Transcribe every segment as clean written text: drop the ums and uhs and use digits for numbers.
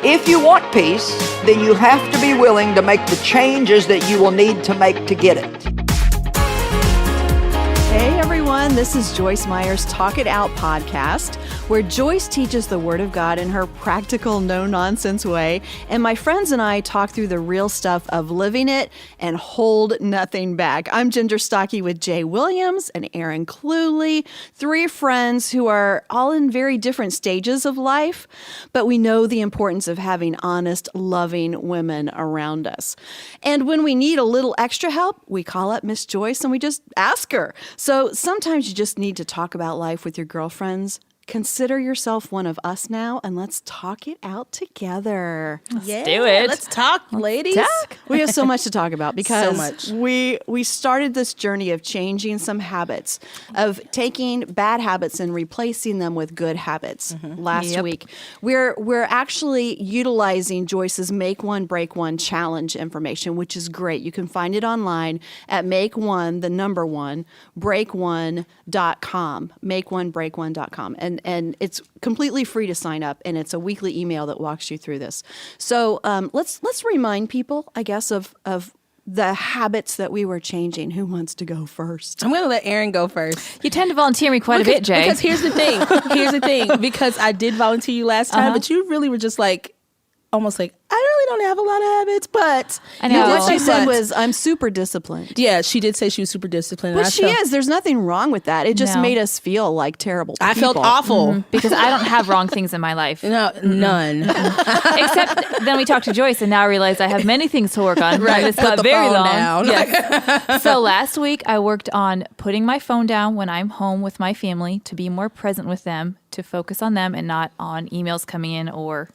If you want peace, then you have to be willing to make the changes that you will need to make to get it. Hey everyone, this is Joyce Meyer's Talk It Out podcast, where Joyce teaches the Word of God in her practical, no-nonsense way, and my friends and I talk through the real stuff of living it and hold nothing back. I'm Ginger Stocky with Jay Williams and Aaron Cluley, three friends who are all in very different stages of life, but we know the importance of having honest, loving women around us. And when we need a little extra help, we call up Miss Joyce and we just ask her. So sometimes you just need to talk about life with your girlfriends. Consider yourself one of us now, and let's talk it out together. Let's do it. Let's talk, ladies. We have so much to talk about because So we started this journey of changing some habits, of taking bad habits and replacing them with good habits last week. We're actually utilizing Joyce's Make One, Break One challenge information, which is great. You can find it online at breakonebreak1.com, makeonebreak1.com. And it's completely free to sign up, and it's a weekly email that walks you through this. So let's remind people, I guess, of the habits that we were changing. Who wants to go first? I'm going to let Aaron go first. You tend to volunteer me quite a bit, Jay. Because here's the thing. Because I did volunteer you last time, but you really were just like, almost like, I really don't have a lot of habits, but I know. What she said was, I'm super disciplined. Yeah, she did say she was super disciplined. But she is. There's nothing wrong with that. It just made us feel like terrible people. I felt awful. Because I don't have wrong things in my life. No, none. Except then we talked to Joyce, and now I realize I have many things to work on. Right, It's put got the very phone long. down. Yes. So last week I worked on putting my phone down when I'm home with my family to be more present with them, to focus on them and not on emails coming in or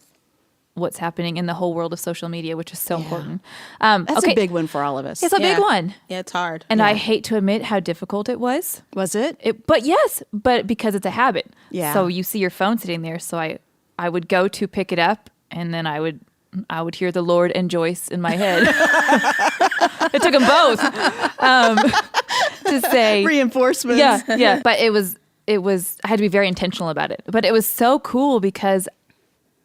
what's happening in the whole world of social media, which is so important. That's a big one for all of us. It's a big one. Yeah, it's hard. And I hate to admit how difficult it was. Was it? But yes, but because it's a habit. Yeah. So you see your phone sitting there. So I would go to pick it up, and then I would hear the Lord and Joyce in my head. It took them both to say Reinforcements. Yeah. But it was I had to be very intentional about it. But it was so cool because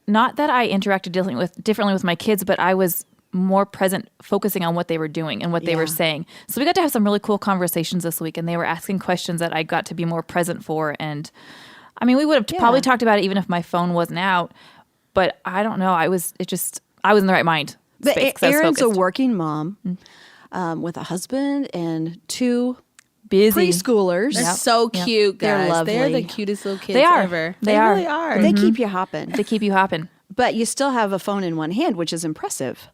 not that I interacted differently with my kids, but I was more present, focusing on what they were doing and what they were saying. So we got to have some really cool conversations this week, and they were asking questions that I got to be more present for. And I mean, we would have probably talked about it even if my phone wasn't out, but I don't know. I was in the right mind. But Erin's a working mom with a husband and two busy preschoolers. They're so cute, guys. They're lovely. They're the cutest little kids They are. ever. They really are. They keep you hopping. They keep you hopping. But you still have a phone in one hand, which is impressive.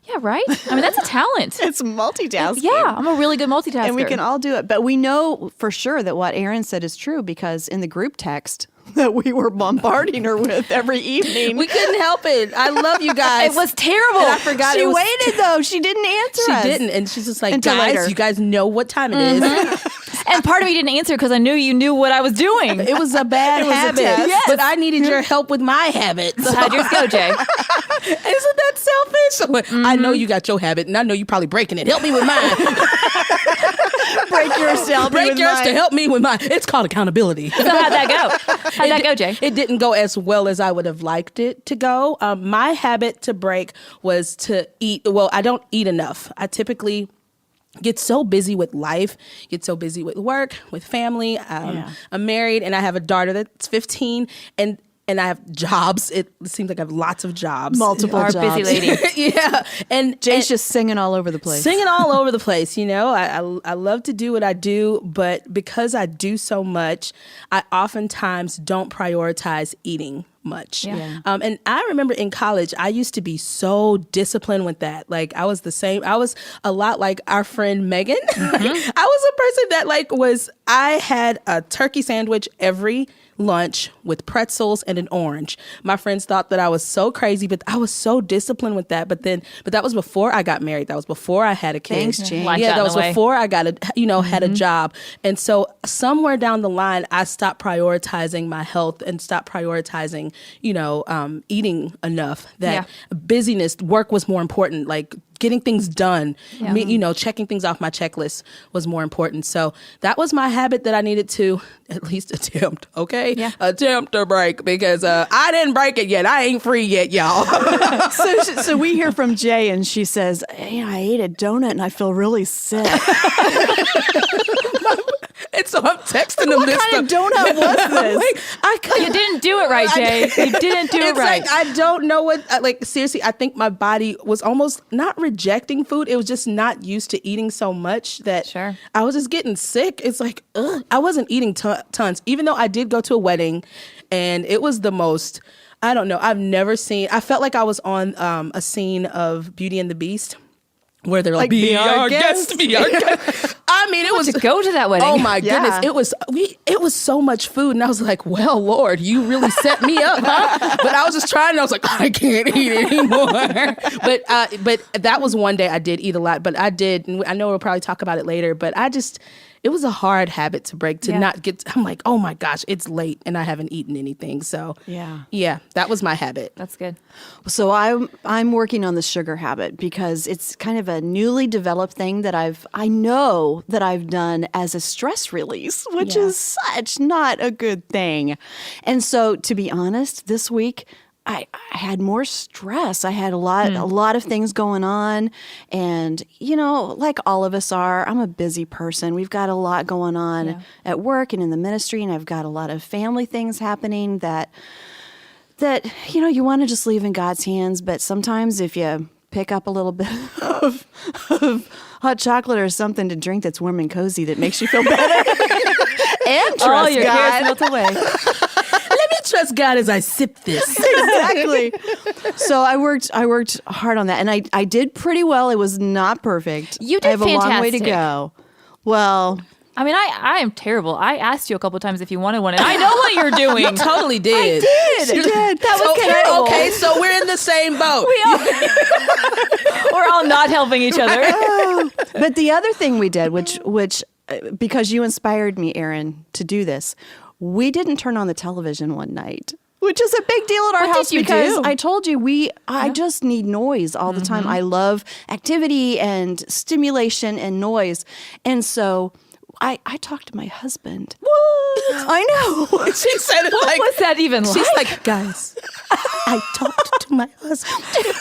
Yeah, right? I mean, that's a talent. It's multitasking. Yeah, I'm a really good multitasker. And we can all do it. But we know for sure that what Aaron said is true because in the group text that we were bombarding her with every evening. We couldn't help it. I love you guys. It was terrible. And I forgot She waited, though. She didn't answer She us. didn't. And she's just like, Until guys, later. you guys know what time it is. And part of me didn't answer because I knew you knew what I was doing. It was a bad habit. test. But I needed your help with my habits. So how'd yours go, Jay? Isn't that selfish? I'm like, I know you got your habit, and I know you're probably breaking it. Help me with mine. Break yourself. Break yours to help me with mine. It's called accountability. So how'd that go? How'd that go, Jay? It didn't go as well as I would have liked it to go. My habit to break was to eat. Well, I don't eat enough. I typically get so busy with life, get so busy with work, with family. I'm married and I have a daughter that's 15 and I have jobs. It seems like I have lots of jobs. Multiple Our jobs. busy lady. Yeah. And Jay's just singing all over the place. Singing all over the place, you know. I love to do what I do, but because I do so much, I oftentimes don't prioritize eating much. Yeah. And I remember in college, I used to be so disciplined with that. Like I was the same. I was a lot like our friend Megan. I was a person that I had a turkey sandwich every lunch with pretzels and an orange. My friends thought that I was so crazy, but I was so disciplined with that. But that was before I got married. That was before I had a kid. Thanks, Jane. Life Yeah, got that in was the way. before I got had a job. And so somewhere down the line, I stopped prioritizing my health and stopped prioritizing, eating enough. That busyness, work was more important. Like getting things done. Yeah. Me, checking things off my checklist was more important. So that was my habit that I needed to at least attempt, okay? Yeah. Attempt to break, because I didn't break it yet. I ain't free yet, y'all. So we hear from Jay, and she says, "Hey, I ate a donut and I feel really sick." And so I'm texting them What this kind of stuff. donut was this? You didn't do it right, Jay. You didn't do it It's right. like, I don't know what, seriously, I think my body was almost not rejecting food. It was just not used to eating so much that Sure. I was just getting sick. It's like, ugh. I wasn't eating tons, even though I did go to a wedding, and it was the most, I don't know, I felt like I was on a scene of Beauty and the Beast, where they're like, be our guest, be our guest. I mean, it was to go to that wedding. Oh my Yeah. goodness. It was so much food. And I was like, well, Lord, you really set me up, huh? But I was just trying, and I was like, I can't eat anymore. But that was one day I did eat a lot. But I did, and I know we'll probably talk about it later, but it was a hard habit to break, to not get, I'm like, oh my gosh, it's late and I haven't eaten anything. So yeah, that was my habit. That's good. So I'm working on the sugar habit, because it's kind of a newly developed thing that I know that I've done as a stress release, which is such not a good thing. And so, to be honest, this week I had more stress. I had a lot of things going on, and like all of us are, I'm a busy person. We've got a lot going on at work and in the ministry, and I've got a lot of family things happening that you want to just leave in God's hands. But sometimes if you pick up a little bit of hot chocolate or something to drink that's warm and cozy, that makes you feel better. And trust your God. cares melt away. Let me trust God as I sip this. Exactly. So I worked hard on that, and I did pretty well. It was not perfect. You did I have a long way to fantastic. go. Well, I mean, I am terrible. I asked you a couple times if you wanted one, and I know what you're doing. You totally did. I did. That was terrible. Okay, so we're in the same boat. We're all not helping each other. But the other thing we did, which because you inspired me, Aaron, to do this, we didn't turn on the television one night, which is a big deal at our What house, did you because do? I told you I just need noise all the time. I love activity and stimulation and noise. And so I talked to my husband. What? I know. She said it What was that even like? She's like, guys, I talked to my husband.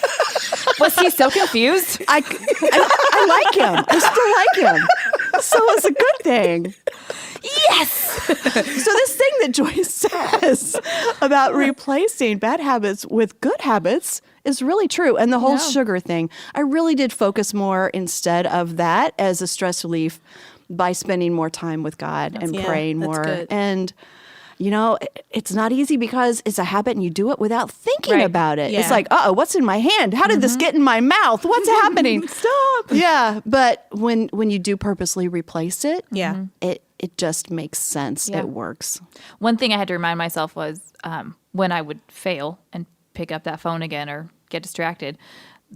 Was he so confused? I like him. I still like him. So it's a good thing. Yes. So this thing that Joyce says about replacing bad habits with good habits is really true. And the whole sugar thing, I really did focus more instead of that as a stress relief by spending more time with God and praying that's more. good. And it's not easy, because it's a habit and you do it without thinking Right. about it. Yeah. It's like, what's in my hand? How did this get in my mouth? What's happening? Stop. Yeah. But when you do purposely replace it, Yeah. it just makes sense. Yeah. It works. One thing I had to remind myself was when I would fail and pick up that phone again or get distracted,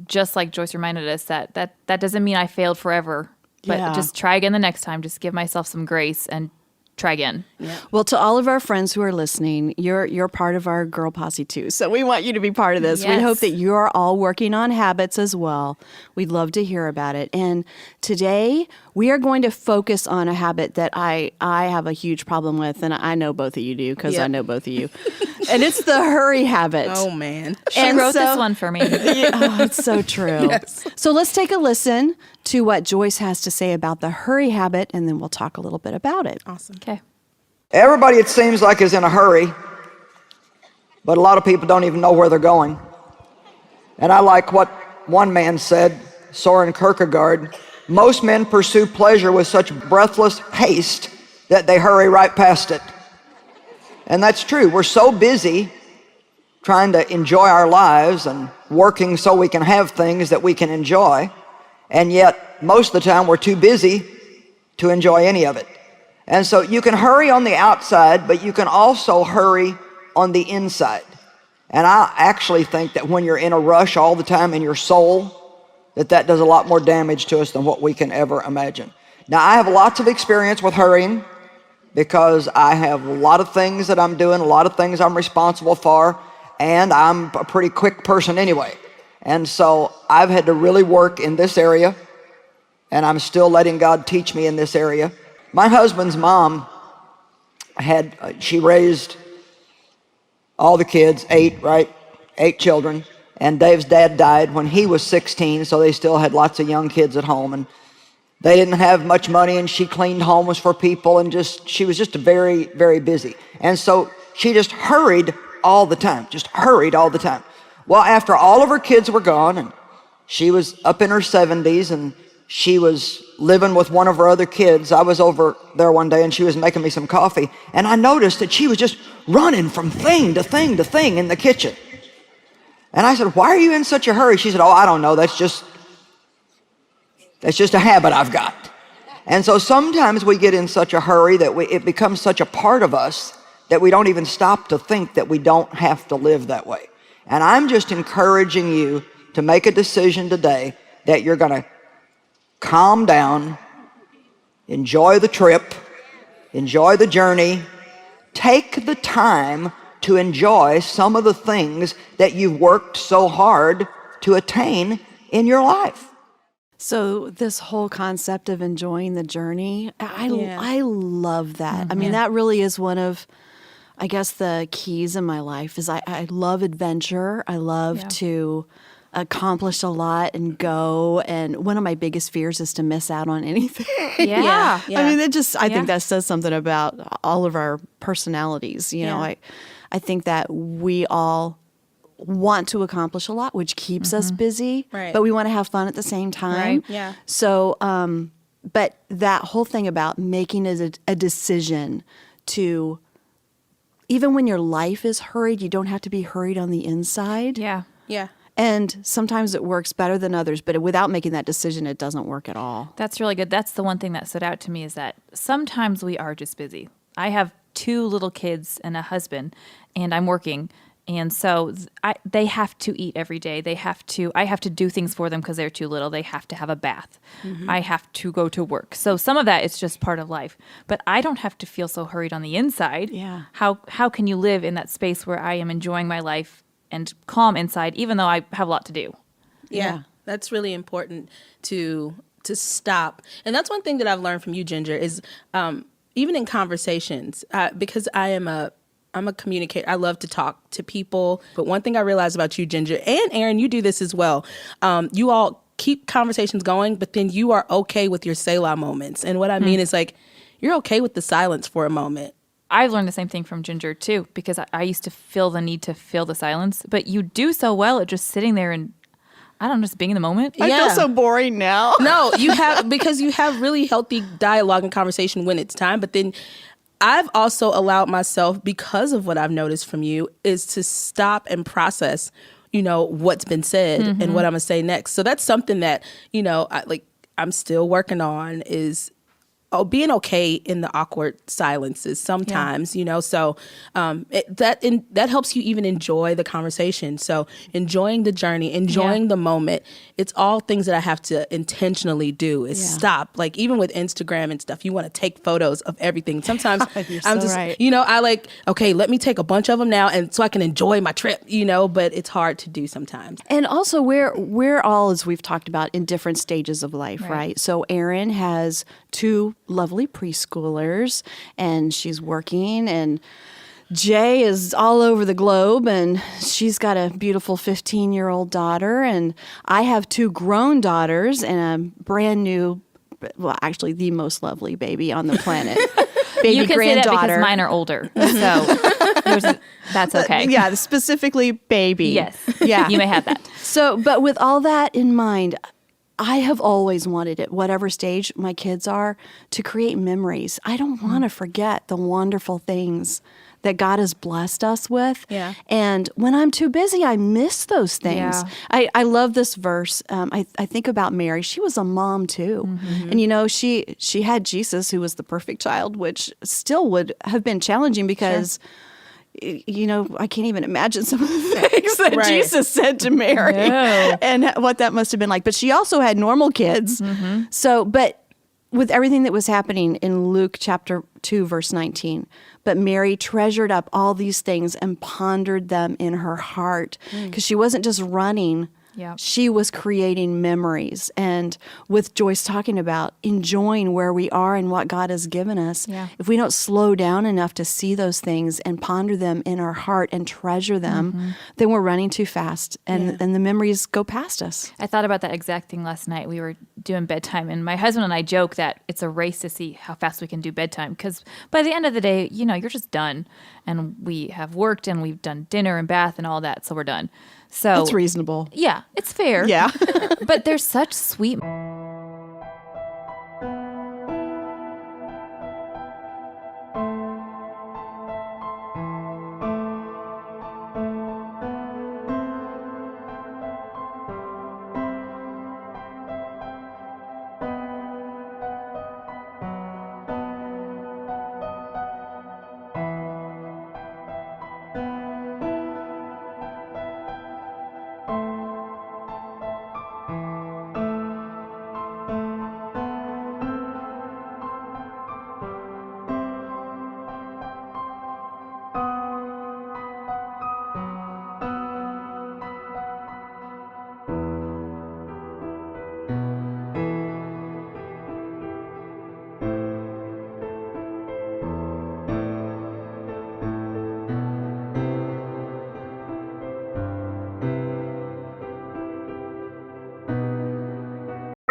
just like Joyce reminded us, that doesn't mean I failed forever, but Yeah. just try again the next time. Just give myself some grace and try again. Well, to all of our friends who are listening, you're part of our girl posse too. So we want you to be part of this. We Yes. hope that you're all working on habits as well. We'd love to hear about it. And today we are going to focus on a habit that I have a huge problem with, and I know both of you do, because I know both of you. And it's the hurry habit. Oh, man. She And wrote so- this one for me. It's so true. Yes. So let's take a listen to what Joyce has to say about the hurry habit, and then we'll talk a little bit about it. Awesome. Okay. Everybody, it seems like, is in a hurry, but a lot of people don't even know where they're going. And I like what one man said, Soren Kierkegaard: most men pursue pleasure with such breathless haste that they hurry right past it. And that's true. We're so busy trying to enjoy our lives and working so we can have things that we can enjoy, and yet most of the time we're too busy to enjoy any of it. And so you can hurry on the outside, but you can also hurry on the inside. And I actually think that when you're in a rush all the time in your soul, that does a lot more damage to us than what we can ever imagine. Now, I have lots of experience with hurrying, because I have a lot of things that I'm doing, a lot of things I'm responsible for, and I'm a pretty quick person anyway. And so I've had to really work in this area, and I'm still letting God teach me in this area. My husband's mom she raised all the kids, 8, right? 8 children. And Dave's dad died when he was 16, so they still had lots of young kids at home. And they didn't have much money, and she cleaned homes for people, and she was just very, very busy. And so she just hurried all the time, Well, after all of her kids were gone, and she was up in her 70s, and she was living with one of her other kids, I was over there one day, and she was making me some coffee, and I noticed that she was just running from thing to thing to thing in the kitchen. And I said, why are you in such a hurry? She said, oh, I don't know, that's just a habit I've got. And so sometimes we get in such a hurry that it becomes such a part of us that we don't even stop to think that we don't have to live that way. And I'm just encouraging you to make a decision today that you're going to calm down, enjoy the trip, enjoy the journey, take the time to enjoy some of the things that you've worked so hard to attain in your life. So this whole concept of enjoying the journey, I love that. I mean, that really is one of, I guess, the keys in my life is I love adventure. I love to accomplish a lot and go. And one of my biggest fears is to miss out on anything. Yeah. I mean, I think that says something about all of our personalities. You know, I think that we all want to accomplish a lot, which keeps us busy, but we want to have fun at the same time. Right. Yeah. So, but that whole thing about making a decision to, even when your life is hurried, you don't have to be hurried on the inside. Yeah. Yeah. And sometimes it works better than others, but without making that decision, it doesn't work at all. That's really good. That's the one thing that stood out to me is that sometimes we are just busy. I have 2 little kids and a husband, and I'm working. And so they have to eat every day. I have to do things for them because they're too little. They have to have a bath. I have to go to work. So some of that is just part of life. But I don't have to feel so hurried on the inside. Yeah. How can you live in that space where I am enjoying my life and calm inside, even though I have a lot to do? Yeah. That's really important to stop. And that's one thing that I've learned from you, Ginger, is even in conversations, because I'm a communicator. I love to talk to people. But one thing I realized about you, Ginger, and Aaron, you do this as well. You all keep conversations going, but then you are okay with your Selah moments. And what I mean is like, you're okay with the silence for a moment. I've learned the same thing from Ginger too, because I used to feel the need to fill the silence, but you do so well at just sitting there and, I don't know, just being in the moment. I feel so boring now. No, because you have really healthy dialogue and conversation when it's time, but then I've also allowed myself, because of what I've noticed from you, is to stop and process, what's been said and what I'm going to say next. So that's something that, I'm still working on is being okay in the awkward silences sometimes, so that helps you even enjoy the conversation. So enjoying the journey, enjoying the moment, it's all things that I have to intentionally do is stop. Like even with Instagram and stuff, you want to take photos of everything. Sometimes I'm just, right. I like, okay, let me take a bunch of them now and so I can enjoy my trip, but it's hard to do sometimes. And also we're all, as we've talked about, in different stages of life, right? So Erin has 2 lovely preschoolers and she's working, and Jay is all over the globe and she's got a beautiful 15-year-old daughter, and I have 2 grown daughters and a brand new, well, actually the most lovely baby on the planet. Baby You can granddaughter. say that because mine are older, so that's okay. Yeah, specifically baby. Yes. Yeah. You may have that. So, but with all that in mind, I have always wanted, at whatever stage my kids are, to create memories. I don't want to forget the wonderful things that God has blessed us with. Yeah. And when I'm too busy, I miss those things. Yeah. I love this verse. I think about Mary. She was a mom too. And she had Jesus, who was the perfect child, which still would have been challenging because I can't even imagine some of the things that Jesus said to Mary and what that must have been like. But she also had normal kids. So, but with everything that was happening in Luke chapter 2, verse 19, but Mary treasured up all these things and pondered them in her heart, because she wasn't just running Yeah. She was creating memories. And with Joyce talking about enjoying where we are and what God has given us, Yeah. if we don't slow down enough to see those things and ponder them in our heart and treasure them, then we're running too fast and the memories go past us. I thought about that exact thing last night. We were doing bedtime, and my husband and I joke that it's a race to see how fast we can do bedtime, because by the end of the day, you're just done. And we have worked and we've done dinner and bath and all that, so we're done. So That's reasonable. Yeah, it's fair. Yeah. But there's such sweet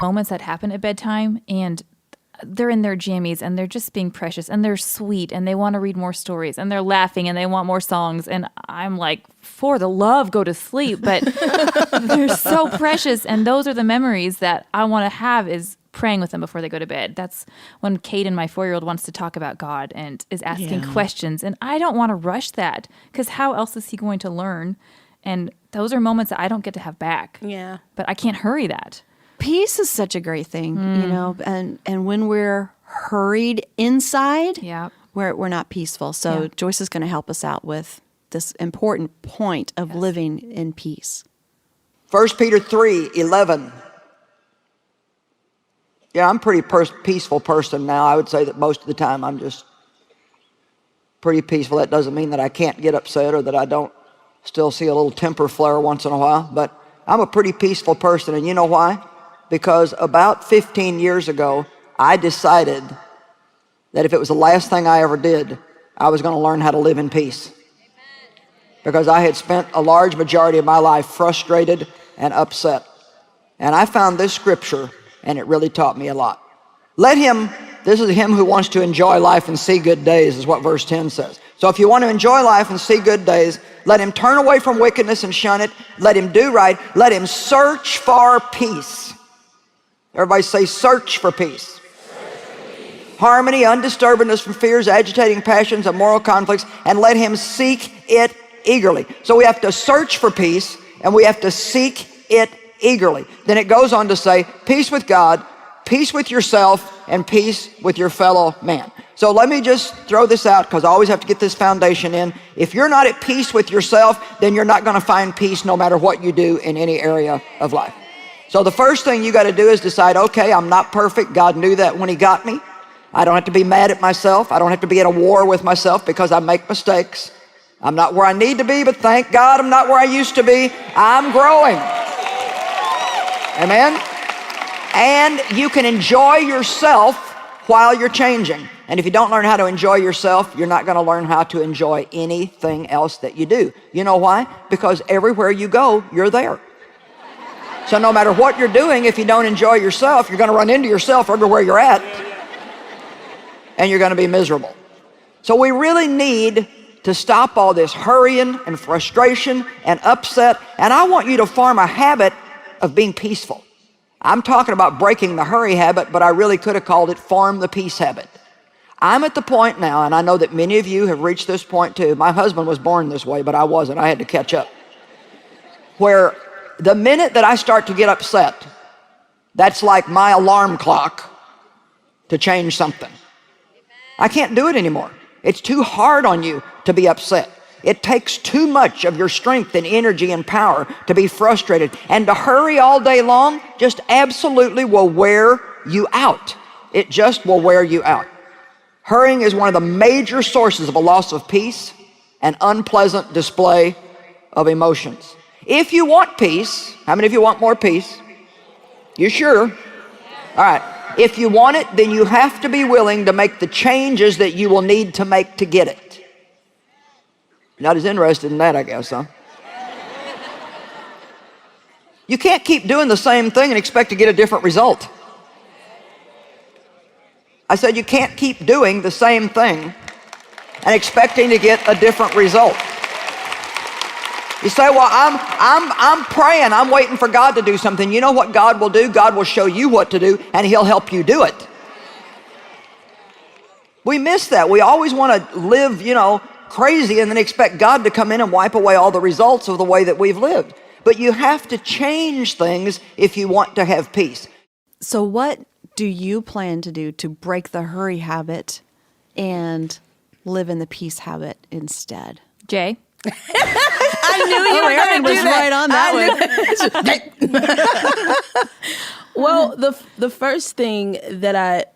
moments that happen at bedtime, and they're in their jammies and they're just being precious and they're sweet and they want to read more stories and they're laughing and they want more songs, and I'm like, for the love, go to sleep. But they're so precious, and those are the memories that I want to have, is praying with them before they go to bed. That's when Caden, my 4-year-old, wants to talk about God and is asking questions, and I don't want to rush that, because how else is he going to learn? And those are moments that I don't get to have back. Yeah. But I can't hurry that. Peace is such a great thing, and when we're hurried inside, Yeah. we're not peaceful. So Yeah. Joyce is going to help us out with this important point of living in peace. 1 Peter 3:11. Yeah, I'm a pretty peaceful person now. I would say that most of the time I'm just pretty peaceful. That doesn't mean that I can't get upset or that I don't still see a little temper flare once in a while, but I'm a pretty peaceful person. And you know why? Because about 15 years ago, I decided that if it was the last thing I ever did, I was going to learn how to live in peace. Because I had spent a large majority of my life frustrated and upset. And I found this scripture, and it really taught me a lot. This is him who wants to enjoy life and see good days, is what verse 10 says. So if you want to enjoy life and see good days, let him turn away from wickedness and shun it. Let him do right. Let him search for peace. Everybody say, search for peace. Harmony, undisturbedness from fears, agitating passions, and moral conflicts, and let him seek it eagerly. So we have to search for peace, and we have to seek it eagerly. Then it goes on to say, peace with God, peace with yourself, and peace with your fellow man. So let me just throw this out, because I always have to get this foundation in. If you're not at peace with yourself, then you're not going to find peace no matter what you do in any area of life. So the first thing you got to do is decide, okay, I'm not perfect. God knew that when he got me. I don't have to be mad at myself. I don't have to be at a war with myself because I make mistakes. I'm not where I need to be, but thank God I'm not where I used to be. I'm growing. Amen? And you can enjoy yourself while you're changing. And if you don't learn how to enjoy yourself, you're not going to learn how to enjoy anything else that you do. You know why? Because everywhere you go, you're there. So no matter what you're doing, if you don't enjoy yourself, you're going to run into yourself everywhere you're at. And you're going to be miserable. So we really need to stop all this hurrying and frustration and upset. And I want you to form a habit of being peaceful. I'm talking about breaking the hurry habit, but I really could have called it form the peace habit. I'm at the point now, and I know that many of you have reached this point too. My husband was born this way, but I wasn't. I had to catch up. Where the minute that I start to get upset, that's like my alarm clock to change something. I can't do it anymore. It's too hard on you to be upset. It takes too much of your strength and energy and power to be frustrated. And to hurry all day long just absolutely will wear you out. It just will wear you out. Hurrying is one of the major sources of a loss of peace and unpleasant display of emotions. If you want peace, how many of you want more peace? You sure? All right. If you want it, then you have to be willing to make the changes that you will need to make to get it. Not as interested in that, I guess, huh? You can't keep doing the same thing and expect to get a different result. I said you can't keep doing the same thing and expecting to get a different result. You say, well, I'm praying, I'm waiting for God to do something. You know what God will do? God will show you what to do, and He'll help you do it. We miss that. We always want to live, crazy and then expect God to come in and wipe away all the results of the way that we've lived. But you have to change things if you want to have peace. So what do you plan to do to break the hurry habit and live in the peace habit instead? Jay? I knew you were going to do that. Right on that one. Well, the first thing that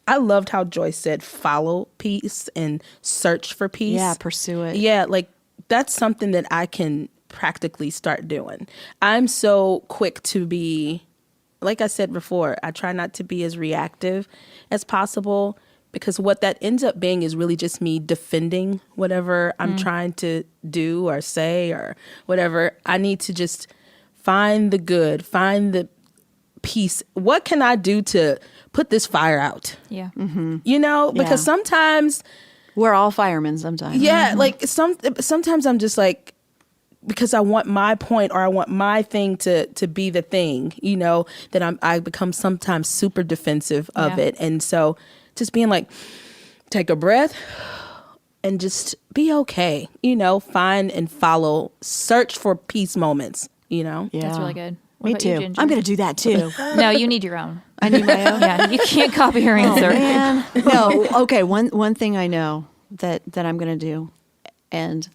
I loved how Joyce said follow peace and search for peace. Yeah, pursue it. Yeah, like that's something that I can practically start doing. I'm so quick to be, like I said before, I try not to be as reactive as possible, because what that ends up being is really just me defending whatever I'm trying to do or say or whatever. I need to just find the good, find the peace. What can I do to put this fire out? Yeah. Because sometimes we're all firemen sometimes. yeah, like sometimes I'm just like, because I want my point or I want my thing to be the thing, that I become sometimes super defensive of it. And so just being like, take a breath and just be okay, find and follow, search for peace moments, Yeah. That's really good. What Me about you, too. Ginger? I'm going to do that too. No, you need your own. I need my own. Yeah, you can't copy her answer. Man. No. Okay. One thing I know that I'm going to do, and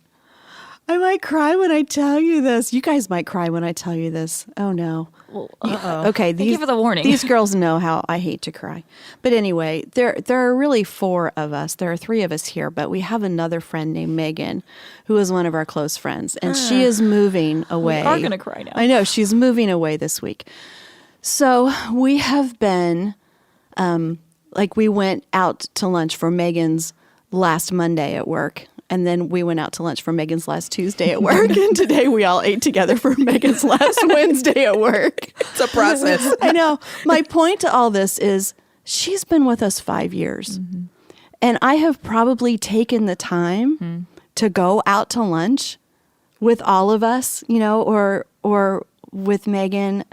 I might cry when I tell you this. You guys might cry when I tell you this. Oh no. Well, Okay. Thank you for the warning. These girls know how I hate to cry. But anyway, there are really 4 of us. There are 3 of us here, but we have another friend named Megan, who is one of our close friends, and she is moving away. We are going to cry now. I know, she's moving away this week. So we have been, we went out to lunch for Megan's last Monday at work. And then we went out to lunch for Megan's last Tuesday at work. And today we all ate together for Megan's last Wednesday at work. It's a process. I know. My point to all this is she's been with us 5 years. Mm-hmm. And I have probably taken the time to go out to lunch with all of us, or with Megan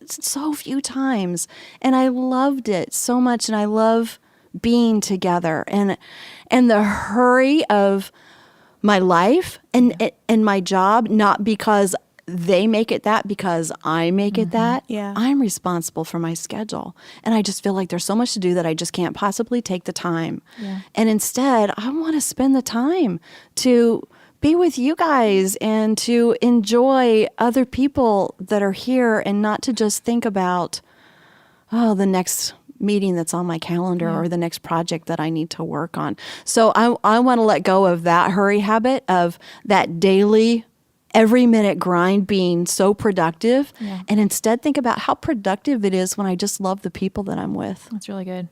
so few times. And I loved it so much. And I love being together and the hurry of my life and my job, not because they make it that, because I make it that. Yeah. I'm responsible for my schedule. And I just feel like there's so much to do that I just can't possibly take the time. Yeah. And instead, I want to spend the time to be with you guys and to enjoy other people that are here and not to just think about, the next meeting that's on my calendar or the next project that I need to work on. So I want to let go of that hurry habit, of that daily, every minute grind being so productive, and instead think about how productive it is when I just love the people that I'm with. That's really good.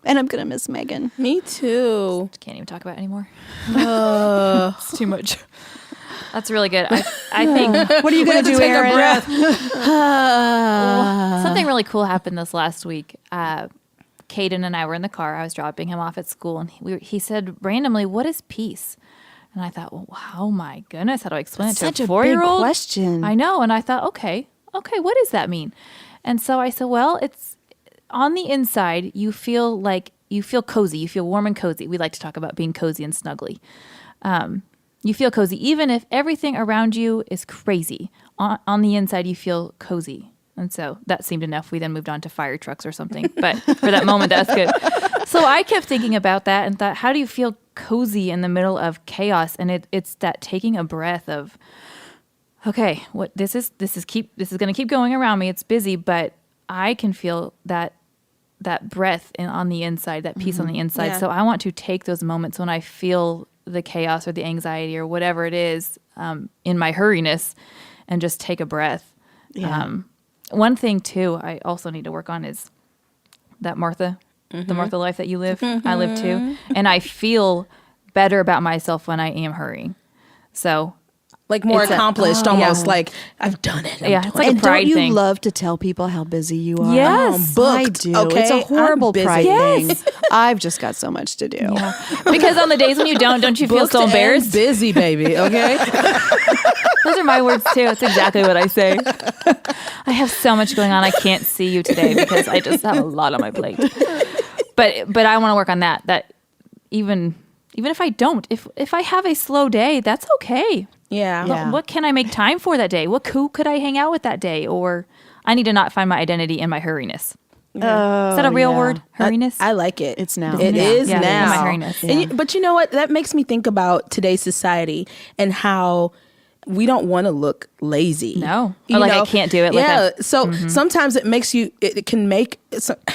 And I'm going to miss Megan. Me too. Can't even talk about it anymore. It's too much. That's really good. I think. What are you going to do, take Aaron? a breath. Something really cool happened this last week. Caden and I were in the car. I was dropping him off at school, and he said randomly, "What is peace?" And I thought, well, oh my goodness, how do I explain it to Such a a 4-year-old? big question. I know. And I thought, okay, what does that mean? And so I said, well, it's on the inside, you feel cozy. You feel warm and cozy. We like to talk about being cozy and snuggly. You feel cozy, even if everything around you is crazy. On the inside, you feel cozy. And so that seemed enough. We then moved on to fire trucks or something. But for that moment, that's good. So I kept thinking about that and thought, how do you feel cozy in the middle of chaos? And it's that taking a breath of, okay, what this is going to keep going around me. It's busy, but I can feel that breath on the inside, that peace on the inside. Yeah. So I want to take those moments when I feel the chaos or the anxiety or whatever it is in my hurriness, and just take a breath. Yeah. One thing too, I also need to work on is that Martha, the Martha life that you live, I live too. And I feel better about myself when I am hurrying. So Like more It's a- accomplished, oh, almost yeah. like I've done it. I'm Yeah, doing it's like it. a And pride don't you thing. love to tell people how busy you are? Yes. I Booked, do. okay? It's a horrible I'm pride busy. thing. I've just got so much to do. yeah. Because on the days when you don't you feel Booked so and embarrassed? busy, baby. Okay. Those are my words too. It's exactly what I say. I have so much going on. I can't see you today because I just have a lot on my plate. But I want to work on that. That even if I don't, if I have a slow day, that's okay. Yeah. Yeah. What can I make time for that day? Who could I hang out with that day? Or I need to not find my identity in my hurriness. Is that a real word? Hurriness? I like it. It's now. It Yeah. is Yeah, now. my hurriness. And but you know what? That makes me think about today's society and how we don't want to look lazy. No. You Or like I know? can't do it. Yeah. Like So sometimes it makes you, it can make,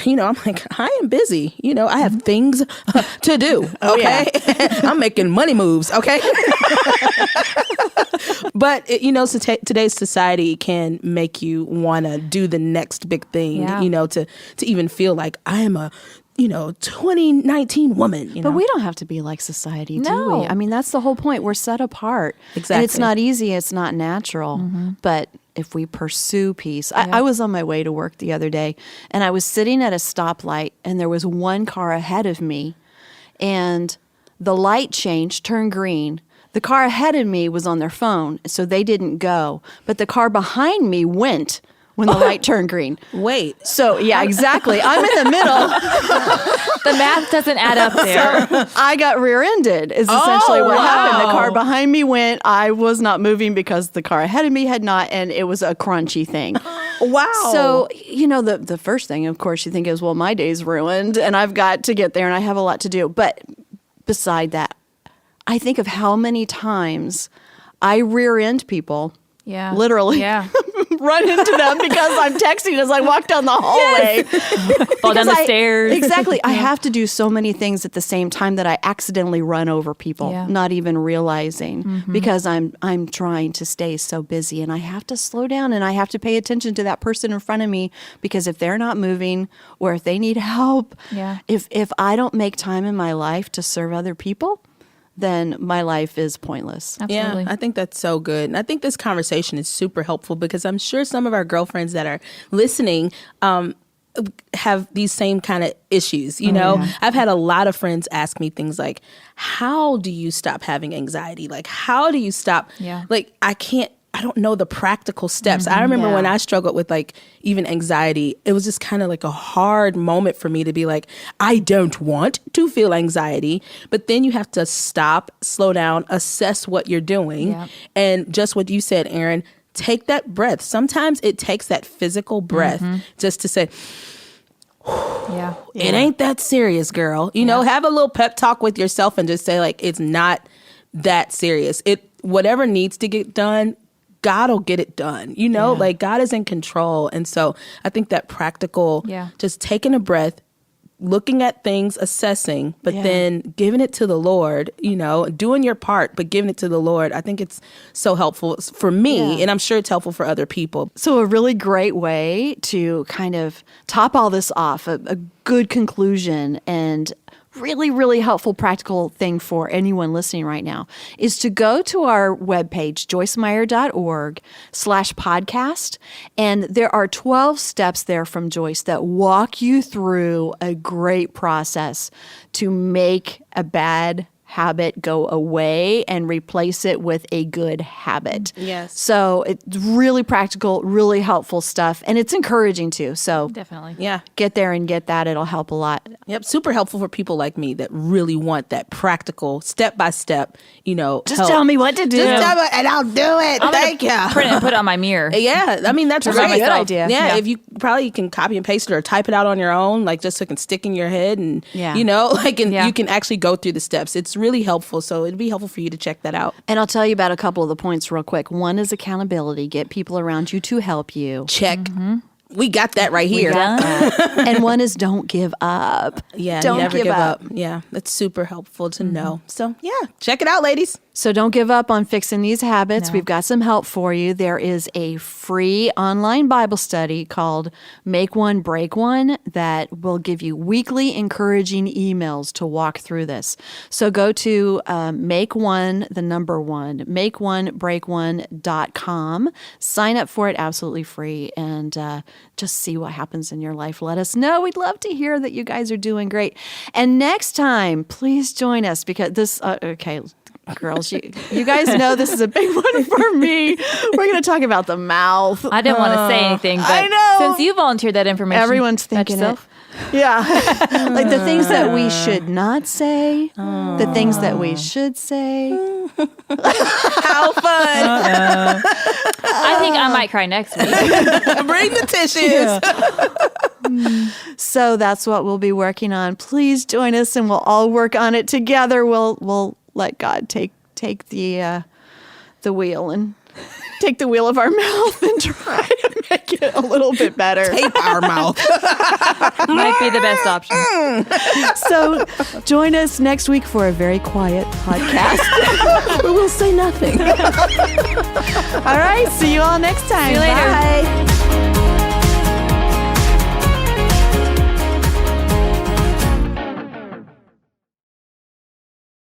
I'm like, I am busy. I have things to do. Okay. I'm making money moves. Okay. But, today's society can make you want to do the next big thing, Yeah. to even feel like I am a, 2019 woman. But we don't have to be like society, do No. we? I mean, that's the whole point. We're set apart. And it's Exactly. not easy. It's not natural. But if we pursue peace, I was on my way to work the other day, and I was sitting at a stoplight, and there was one car ahead of me, and the light changed, turned green. The car ahead of me was on their phone, so they didn't go. But the car behind me went when the light turned green. Wait. So, yeah, exactly. I'm in the middle. the math doesn't add up there. I got rear-ended is essentially what happened. The wow. car behind me went. I was not moving because the car ahead of me had not, and it was a crunchy thing. Wow. So, the first thing, of course, you think is, well, my day's ruined, and I've got to get there, and I have a lot to do. But beside that, I think of how many times I rear-end people, Yeah. literally, Yeah. run into them because I'm texting as I walk down the hallway. Fall down Because the stairs. Exactly. I have to do so many things at the same time that I accidentally run over people, Yeah. not even realizing because I'm trying to stay so busy, and I have to slow down, and I have to pay attention to that person in front of me, because if they're not moving or if they need help, Yeah. if I don't make time in my life to serve other people, then my life is pointless. Absolutely. Yeah, I think that's so good. And I think this conversation is super helpful because I'm sure some of our girlfriends that are listening have these same kind of issues. I've had a lot of friends ask me things like, how do you stop having anxiety? Like, how do you stop? Yeah. Like, I don't know the practical steps. I remember Yeah. when I struggled with like even anxiety, it was just kind of like a hard moment for me to be like, I don't want to feel anxiety. But then you have to stop, slow down, assess what you're doing. Yeah. And just what you said, Erin, take that breath. Sometimes it takes that physical breath just to say, Yeah. it ain't that serious, girl. Have a little pep talk with yourself and just say like, it's not that serious. Whatever needs to get done, God will get it done. Like God is in control. And so I think that practical, just taking a breath, looking at things, assessing, but then giving it to the Lord, doing your part, but giving it to the Lord. I think it's so helpful for me, and I'm sure it's helpful for other people. So a really great way to kind of top all this off, a good conclusion and really, really helpful practical thing for anyone listening right now is to go to our webpage, joycemeyer.org/podcast. And there are 12 steps there from Joyce that walk you through a great process to make a bad habit go away and replace it with a good habit. Yes. So it's really practical, really helpful stuff. And it's encouraging too. So Definitely. Yeah. get there and get that. It'll help a lot. Yep. Super helpful for people like me that really want that practical step-by-step, Just help. tell me what to do. Just tell me and I'll do it. Thank you. Print it and put it on my mirror. Yeah, I mean that's Turn it on great. myself. idea. Yeah, Yeah. if you can copy and paste it or type it out on your own, like just so it can stick in your head, and Yeah. Yeah. you can actually go through the steps. It's really helpful. So it'd be helpful for you to check that out. And I'll tell you about a couple of the points real quick. One is accountability. Get people around you to help you. Check. We got that right here. And one is don't give up. Yeah, Don't never give give up. up. Yeah, that's super helpful to know. So yeah, check it out, ladies. So don't give up on fixing these habits. No. We've got some help for you. There is a free online Bible study called Make One, Break One that will give you weekly encouraging emails to walk through this. So go to makeonebreak1.com. Sign up for it absolutely free and just see what happens in your life. Let us know. We'd love to hear that you guys are doing great. And next time, please join us because this, okay, girls, you guys know this is a big one for me. We're going to talk about the mouth. I didn't want to say anything, but I know. since you volunteered that information, Everyone's thinking it. Yeah. Like the things that we should not say, the things that we should say. How fun. I think I might cry next week. Bring the tissues. So that's what we'll be working on. Please join us and we'll all work on it together. We'll let God take the wheel and take the wheel of our mouth and try to make it a little bit better. Tape our mouth. Might be the best option. So join us next week for a very quiet podcast. We will say nothing. All right. See you all next time. See you later. Bye.